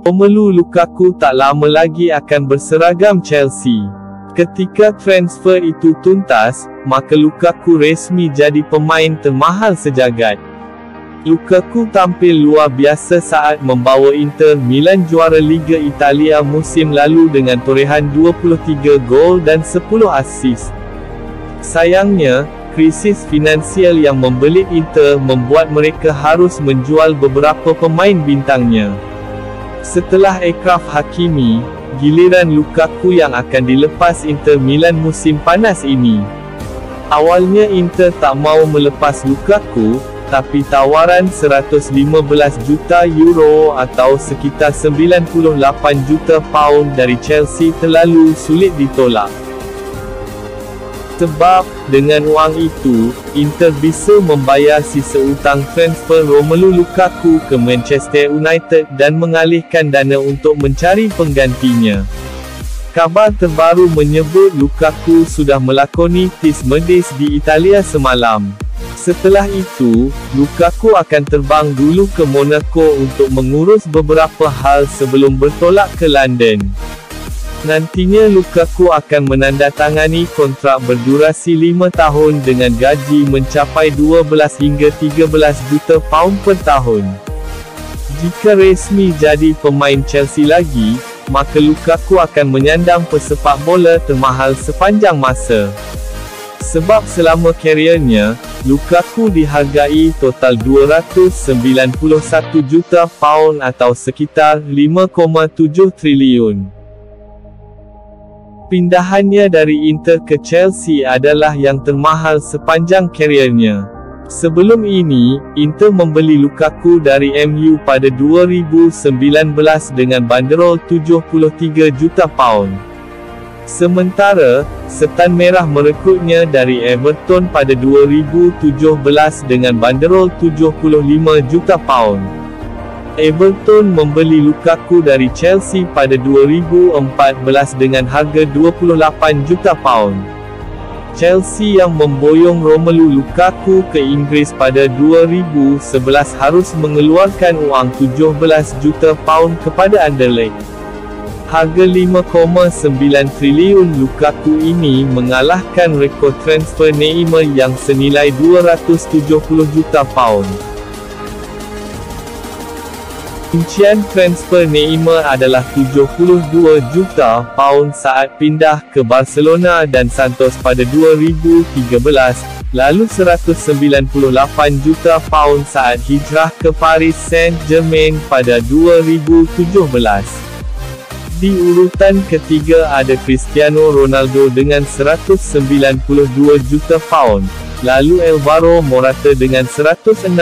Romelu Lukaku tak lama lagi akan berseragam Chelsea. Ketika transfer itu tuntas, maka Lukaku resmi jadi pemain termahal sejagat. Lukaku tampil luar biasa saat membawa Inter Milan juara Liga Italia musim lalu dengan torehan 23 gol dan 10 assist. Sayangnya, krisis finansial yang membelit Inter membuat mereka harus menjual beberapa pemain bintangnya. Setelah Achraf Hakimi, giliran Lukaku yang akan dilepas Inter Milan musim panas ini. Awalnya Inter tak mau melepas Lukaku, tapi tawaran 115 juta euro atau sekitar 98 juta pound dari Chelsea terlalu sulit ditolak. Sebab, dengan wang itu, Inter bisa membayar sisa utang transfer Romelu Lukaku ke Manchester United dan mengalihkan dana untuk mencari penggantinya. Kabar terbaru menyebut Lukaku sudah melakoni tes medis di Italia semalam. Setelah itu, Lukaku akan terbang dulu ke Monaco untuk mengurus beberapa hal sebelum bertolak ke London. Nantinya Lukaku akan menandatangani kontrak berdurasi 5 tahun dengan gaji mencapai 12 hingga 13 juta pound per tahun. Jika resmi jadi pemain Chelsea lagi, maka Lukaku akan menyandang pesepak bola termahal sepanjang masa. Sebab selama kariernya, Lukaku dihargai total 291 juta pound atau sekitar 5,7 triliun. Pindahannya dari Inter ke Chelsea adalah yang termahal sepanjang kariernya. Sebelum ini, Inter membeli Lukaku dari MU pada 2019 dengan banderol 73 juta pound. Sementara, Setan Merah merekrutnya dari Everton pada 2017 dengan banderol 75 juta pound. Everton membeli Lukaku dari Chelsea pada 2014 dengan harga 28 juta pound. Chelsea yang memboyong Romelu Lukaku ke Inggris pada 2011 harus mengeluarkan wang 17 juta pound kepada Anderlecht. Harga 5,9 triliun Lukaku ini mengalahkan rekod transfer Neymar yang senilai 270 juta pound. Rincian transfer Neymar adalah 72 juta pound saat pindah ke Barcelona dan Santos pada 2013, lalu 198 juta pound saat hijrah ke Paris Saint-Germain pada 2017. Di urutan ketiga ada Cristiano Ronaldo dengan 192 juta pound, lalu Alvaro Morata dengan 167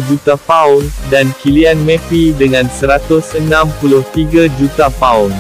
juta pound, dan Kylian Mbappé dengan 163 juta pound.